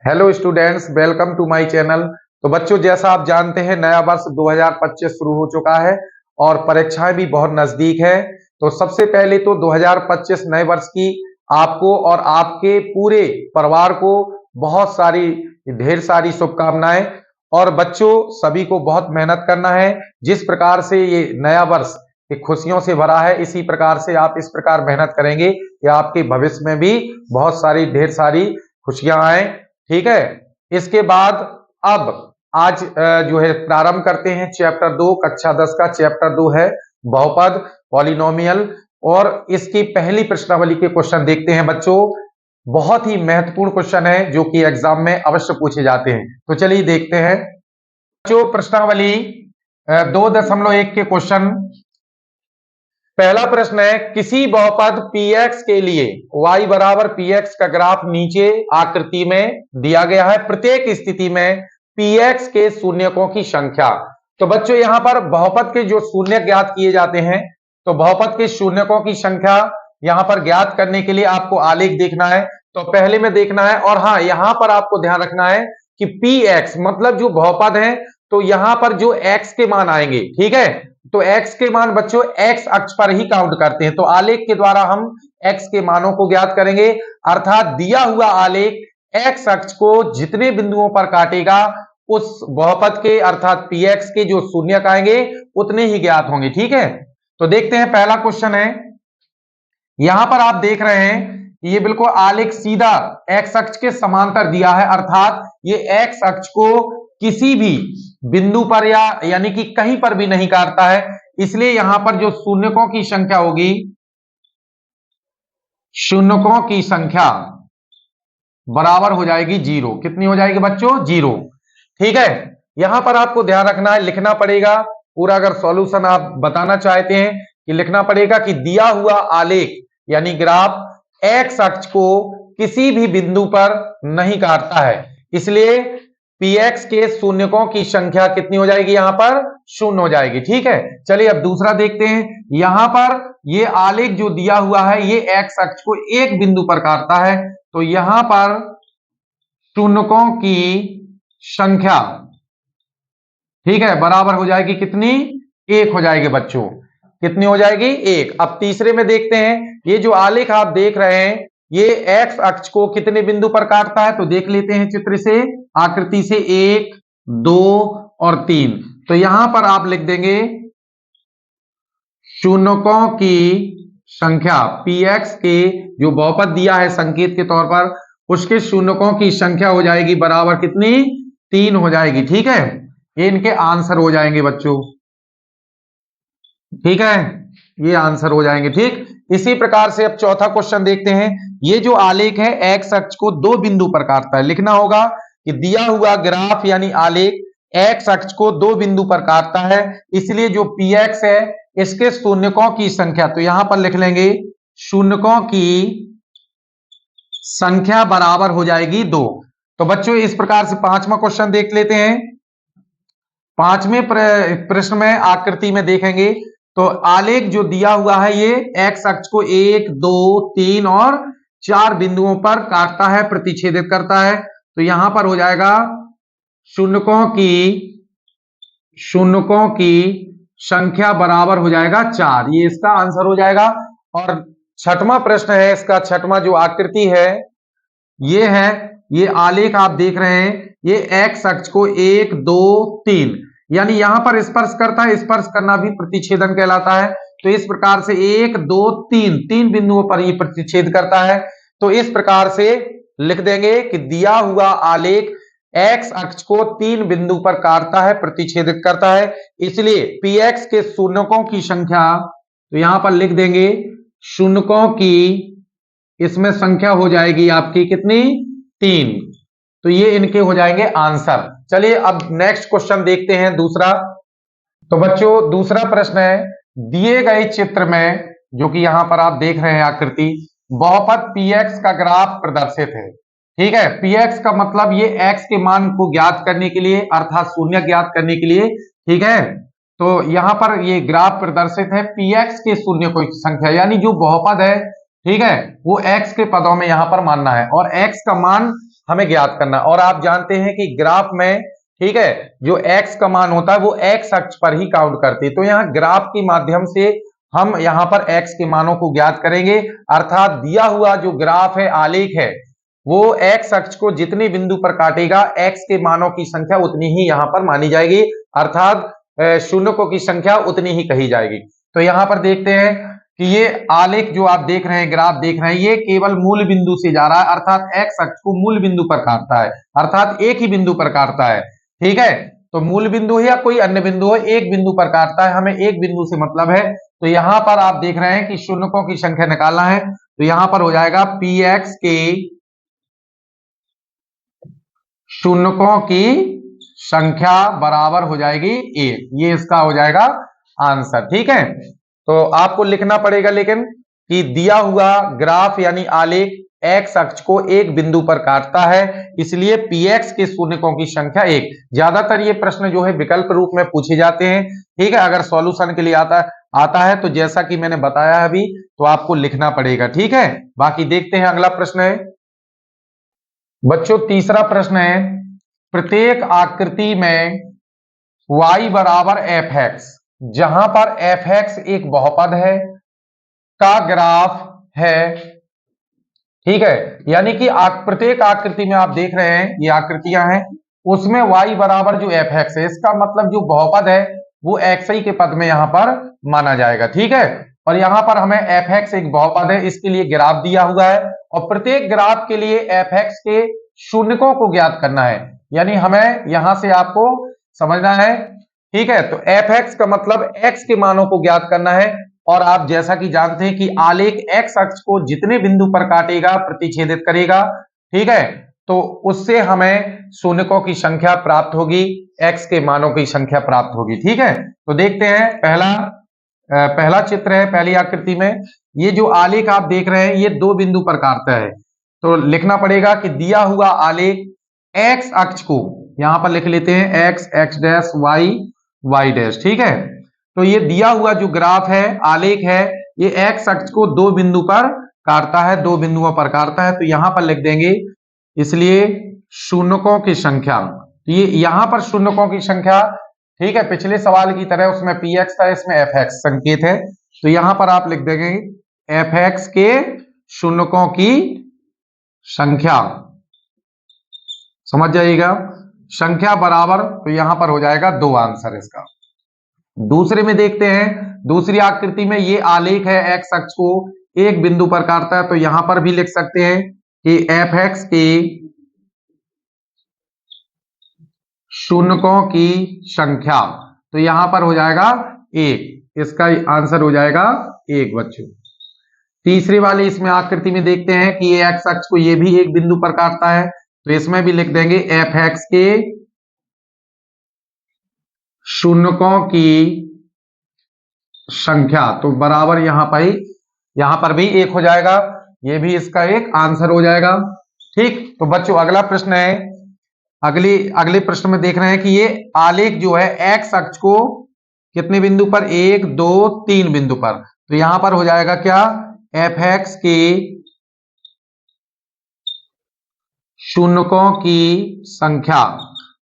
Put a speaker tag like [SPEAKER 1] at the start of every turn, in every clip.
[SPEAKER 1] Hello students, welcome to my channel. तो बच्चों, जैसा आप जानते हैं नया वर्ष 2025 शुरू हो चुका है और परीक्षाएं भी बहुत नजदीक है। तो सबसे पहले तो 2025 नए वर्ष की आपको और आपके पूरे परिवार को बहुत सारी ढेर सारी शुभकामनाएं। और बच्चों, सभी को बहुत मेहनत करना है। जिस प्रकार से ये नया वर्ष खुशियों से भरा है, इसी प्रकार से आप इस प्रकार मेहनत करेंगे कि आपके भविष्य में भी बहुत सारी ढेर सारी खुशियां आए। ठीक है। इसके बाद अब आज जो है प्रारंभ करते हैं चैप्टर 2, कक्षा 10 का चैप्टर 2 है बहुपद, पॉलिनोमियल। और इसकी पहली प्रश्नावली के क्वेश्चन देखते हैं बच्चों। बहुत ही महत्वपूर्ण क्वेश्चन है जो कि एग्जाम में अवश्य पूछे जाते हैं। तो चलिए देखते हैं बच्चों प्रश्नावली 2.1 के क्वेश्चन। पहला प्रश्न है, किसी बहुपद px के लिए y बराबर px का ग्राफ नीचे आकृति में दिया गया है। प्रत्येक स्थिति में px के शून्यकों की संख्या। तो बच्चों, यहां पर बहुपद के जो शून्य ज्ञात किए जाते हैं, तो बहुपद के शून्यकों की संख्या यहां पर ज्ञात करने के लिए आपको आलेख देखना है। तो पहले में देखना है, और हाँ, यहां पर आपको ध्यान रखना है कि px मतलब जो बहुपद है, तो यहां पर जो x के मान आएंगे, ठीक है, तो x के मान बच्चों x अक्ष पर ही काउंट करते हैं। तो आलेख के द्वारा हम x के मानों को ज्ञात करेंगे, अर्थात दिया हुआ आलेख x अक्ष को जितने बिंदुओं पर काटेगा उस बहुपद के अर्थात px के जो शून्यक आएंगे उतने ही ज्ञात होंगे। ठीक है। तो देखते हैं, पहला क्वेश्चन है, यहां पर आप देख रहे हैं ये बिल्कुल आलेख सीधा x अक्ष के समांतर दिया है, अर्थात ये x अक्ष को किसी भी बिंदु पर यानी कि कहीं पर भी नहीं काटता है। इसलिए यहां पर जो शून्यकों की संख्या होगी, शून्यकों की संख्या बराबर हो जाएगी 0। कितनी हो जाएगी बच्चों? 0। ठीक है। यहां पर आपको ध्यान रखना है, लिखना पड़ेगा पूरा। अगर सॉल्यूशन आप बताना चाहते हैं कि लिखना पड़ेगा कि दिया हुआ आलेख यानी ग्राफ x अक्ष को किसी भी बिंदु पर नहीं काटता है, इसलिए px के शून्यकों की संख्या कितनी हो जाएगी? यहां पर 0 हो जाएगी। ठीक है। चलिए अब दूसरा देखते हैं। यहां पर ये आलेख जो दिया हुआ है ये x अक्ष को एक बिंदु पर काटता है, तो यहां पर शून्यकों की संख्या, ठीक है, बराबर हो जाएगी कितनी? 1 हो जाएगी बच्चों। कितनी हो जाएगी? 1। अब तीसरे में देखते हैं, ये जो आलेख आप देख रहे हैं ये x अक्ष को कितने बिंदु पर काटता है, तो देख लेते हैं चित्र से, आकृति से, 1, 2 और 3। तो यहां पर आप लिख देंगे शून्यकों की संख्या, px के जो बहुपद दिया है संकेत के तौर पर, उसके शून्यकों की संख्या हो जाएगी बराबर कितनी? 3 हो जाएगी। ठीक है। ये इनके आंसर हो जाएंगे बच्चों। ठीक है, ये आंसर हो जाएंगे। ठीक। इसी प्रकार से अब चौथा क्वेश्चन देखते हैं। ये जो आलेख है x अक्ष को 2 बिंदु पर काटता है। लिखना होगा कि दिया हुआ ग्राफ यानी आलेख x अक्ष को 2 बिंदु पर काटता है, इसलिए जो px है इसके शून्यकों की संख्या, तो यहां पर लिख लेंगे शून्यकों की संख्या बराबर हो जाएगी 2। तो बच्चों इस प्रकार से पांचवा क्वेश्चन देख लेते हैं। पांचवें प्रश्न में आकृति में देखेंगे तो आलेख जो दिया हुआ है ये x अक्ष को 1, 2, 3 और 4 बिंदुओं पर काटता है, प्रतिच्छेदित करता है। तो यहां पर हो जाएगा शून्यकों की संख्या बराबर हो जाएगा 4। ये इसका आंसर हो जाएगा। और छठवां प्रश्न है, इसका छठवां जो आकृति है ये है, ये आलेख आप देख रहे हैं ये x अक्ष को 1, 2, 3 यानी यहां पर स्पर्श करता है, स्पर्श करना भी प्रतिच्छेदन कहलाता है। तो इस प्रकार से 1, 2, 3 बिंदुओं पर ये प्रतिच्छेद करता है। तो इस प्रकार से लिख देंगे कि दिया हुआ आलेख x अक्ष को 3 बिंदु पर काटता है, प्रतिच्छेदित करता है, इसलिए px के शून्यकों की संख्या, तो यहां पर लिख देंगे शून्यकों की, इसमें संख्या हो जाएगी आपकी कितनी? 3। तो ये इनके हो जाएंगे आंसर। चलिए अब नेक्स्ट क्वेश्चन देखते हैं दूसरा। तो बच्चों दूसरा प्रश्न है, दिए गए चित्र में जो कि यहां पर आप देख रहे हैं आकृति, बहुपद px का ग्राफ प्रदर्शित है। ठीक है। px का मतलब ये x के मान को ज्ञात करने के लिए, अर्थात शून्य ज्ञात करने के लिए। ठीक है। तो यहां पर ये ग्राफ प्रदर्शित है, px के शून्य की संख्या यानी जो बहुपद है, ठीक है, वो x के पदों में यहां पर मानना है, और x का मान हमें ज्ञात करना। और आप जानते हैं कि ग्राफ में, ठीक है, जो x का मान होता है वो x अक्ष पर ही काउंट करते हैं। तो यहाँ ग्राफ के माध्यम से हम यहाँ पर x के मानों को ज्ञात करेंगे। अर्थात दिया हुआ जो ग्राफ है, आलेख है, वो x अक्ष को जितने बिंदु पर काटेगा x के मानों की संख्या उतनी ही यहाँ पर मानी जाएगी, अर्थात शून्यकों की संख्या उतनी ही कही जाएगी। तो यहाँ पर देखते हैं कि ये आलेख जो आप देख रहे हैं, ग्राफ देख रहे हैं, ये केवल मूल बिंदु से जा रहा है, अर्थात x अक्ष को मूल बिंदु पर काटता है, अर्थात एक ही बिंदु पर काटता है। ठीक है, तो मूल बिंदु है या कोई अन्य बिंदु हो, एक बिंदु पर काटता है, हमें एक बिंदु से मतलब है। तो यहां पर आप देख रहे हैं कि शून्यकों की संख्या निकालना है, तो यहां पर हो जाएगा px के शून्यकों की संख्या बराबर हो जाएगी 1, ये इसका हो जाएगा आंसर। ठीक है, तो आपको लिखना पड़ेगा लेकिन कि दिया हुआ ग्राफ यानी आलेख x अक्ष को एक बिंदु पर काटता है, इसलिए px के शून्यकों की संख्या 1। ज्यादातर ये प्रश्न जो है विकल्प रूप में पूछे जाते हैं। ठीक है, अगर सॉल्यूशन के लिए आता है तो जैसा कि मैंने बताया अभी, तो आपको लिखना पड़ेगा। ठीक है, बाकी देखते हैं अगला प्रश्न है बच्चों। तीसरा प्रश्न है, प्रत्येक आकृति में y बराबर fx, जहां पर fx एक बहुपद है का ग्राफ है। ठीक है, यानी कि प्रत्येक आकृति में आप देख रहे हैं, ये आकृतियां हैं, उसमें y बराबर जो fx है, इसका मतलब जो बहुपद है वो xi के पद में यहां पर माना जाएगा। ठीक है, और यहां पर हमें fx एक बहुपद है, इसके लिए ग्राफ दिया हुआ है, और प्रत्येक ग्राफ के लिए fx के शून्यकों को ज्ञात करना है, यानी हमें यहां से आपको समझना है। ठीक है, तो fx का मतलब x के मानों को ज्ञात करना है, और आप जैसा कि जानते हैं कि आलेख x अक्ष को जितने बिंदु पर काटेगा, प्रतिच्छेदित करेगा, ठीक है, तो उससे हमें शून्यकों की संख्या प्राप्त होगी, x के मानों की संख्या प्राप्त होगी। ठीक है, तो देखते हैं पहला चित्र है, पहली आकृति में ये जो आलेख आप देख रहे हैं ये दो बिंदु पर काटता है। तो लिखना पड़ेगा कि दिया हुआ आलेख x अक्ष को, यहां पर लिख लेते हैं x, x dash, y, y dash. ठीक है, तो ये दिया हुआ जो ग्राफ है, आलेख है, ये x अक्ष को दो बिंदु पर काटता है, दो बिंदुओं पर काटता है, तो यहां पर लिख देंगे, इसलिए शून्यकों की संख्या, तो ये यहां पर शून्यकों की संख्या, ठीक है, पिछले सवाल की तरह उसमें px था, इसमें fx संकेत है, तो यहां पर आप लिख देंगे fx के शून्यकों की संख्या, समझ जाइएगा, संख्या बराबर, तो यहां पर हो जाएगा 2 आंसर इसका। दूसरे में देखते हैं, दूसरी आकृति में ये आलेख है, x अक्ष को एक बिंदु पर काटता है, तो यहां पर भी लिख सकते हैं कि fx के शून्यकों की संख्या, तो यहां पर हो जाएगा 1, इसका आंसर हो जाएगा 1 बच्चों। तीसरी वाली इसमें आकृति में देखते हैं कि ये x अक्ष को ये भी एक बिंदु पर काटता है, तो इसमें भी लिख देंगे fx के शून्यकों की संख्या, तो बराबर यहां पर भी 1 हो जाएगा, ये भी इसका एक आंसर हो जाएगा। ठीक, तो बच्चों अगला प्रश्न है, अगले प्रश्न में देख रहे हैं कि ये आलेख जो है x अक्ष को कितने बिंदु पर, 1, 2, 3 बिंदु पर, तो यहां पर हो जाएगा क्या, fx के शून्यकों की संख्या,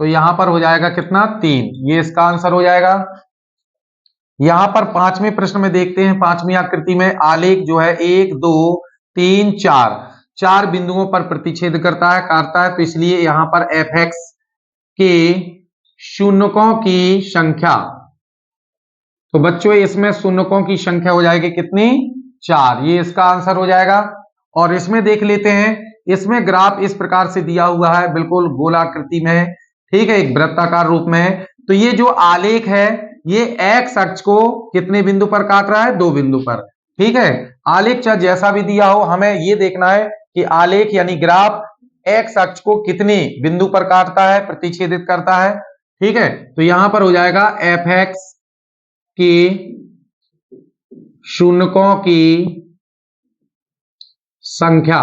[SPEAKER 1] तो यहां पर हो जाएगा कितना, 3, ये इसका आंसर हो जाएगा। यहां पर पांचवें प्रश्न में देखते हैं, पांचवी आकृति में आलेख जो है 1, 2, 3, 4 बिंदुओं पर प्रतिच्छेद काटता है, तो इसलिए यहां पर fx के शून्यकों की संख्या, तो बच्चों इसमें शून्यकों की संख्या हो जाएगी कितनी, 4, ये इसका आंसर हो जाएगा। और इसमें देख लेते हैं, इसमें ग्राफ इस प्रकार से दिया हुआ है, बिल्कुल गोलाकृति में है, ठीक है, एक वृत्ताकार रूप में है, तो ये जो आलेख है ये x अक्ष को कितने बिंदु पर काट रहा है, 2 बिंदु पर। ठीक है, आलेख चाहे जैसा भी दिया हो, हमें ये देखना है कि आलेख यानी ग्राफ x अक्ष को कितने बिंदु पर काटता है, प्रतिच्छेदित करता है। ठीक है, तो यहां पर हो जाएगा fx की शून्यकों की संख्या,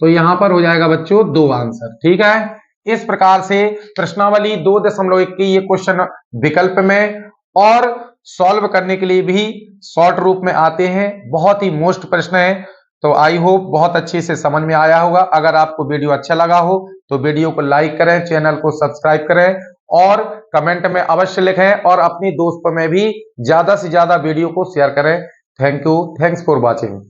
[SPEAKER 1] तो यहां पर हो जाएगा बच्चों 2 आंसर। ठीक है, इस प्रकार से प्रश्नावली 2.1 की ये क्वेश्चन विकल्प में और सॉल्व करने के लिए भी शॉर्ट रूप में आते हैं, बहुत ही मोस्ट प्रश्न है। तो आई होप बहुत अच्छे से समझ में आया होगा। अगर आपको वीडियो अच्छा लगा हो तो वीडियो को लाइक करें, चैनल को सब्सक्राइब करें और कमेंट में अवश्य लिखें और अपनी दोस्तों में भी ज्यादा से ज्यादा वीडियो को शेयर करें। Thank you, thanks for watching.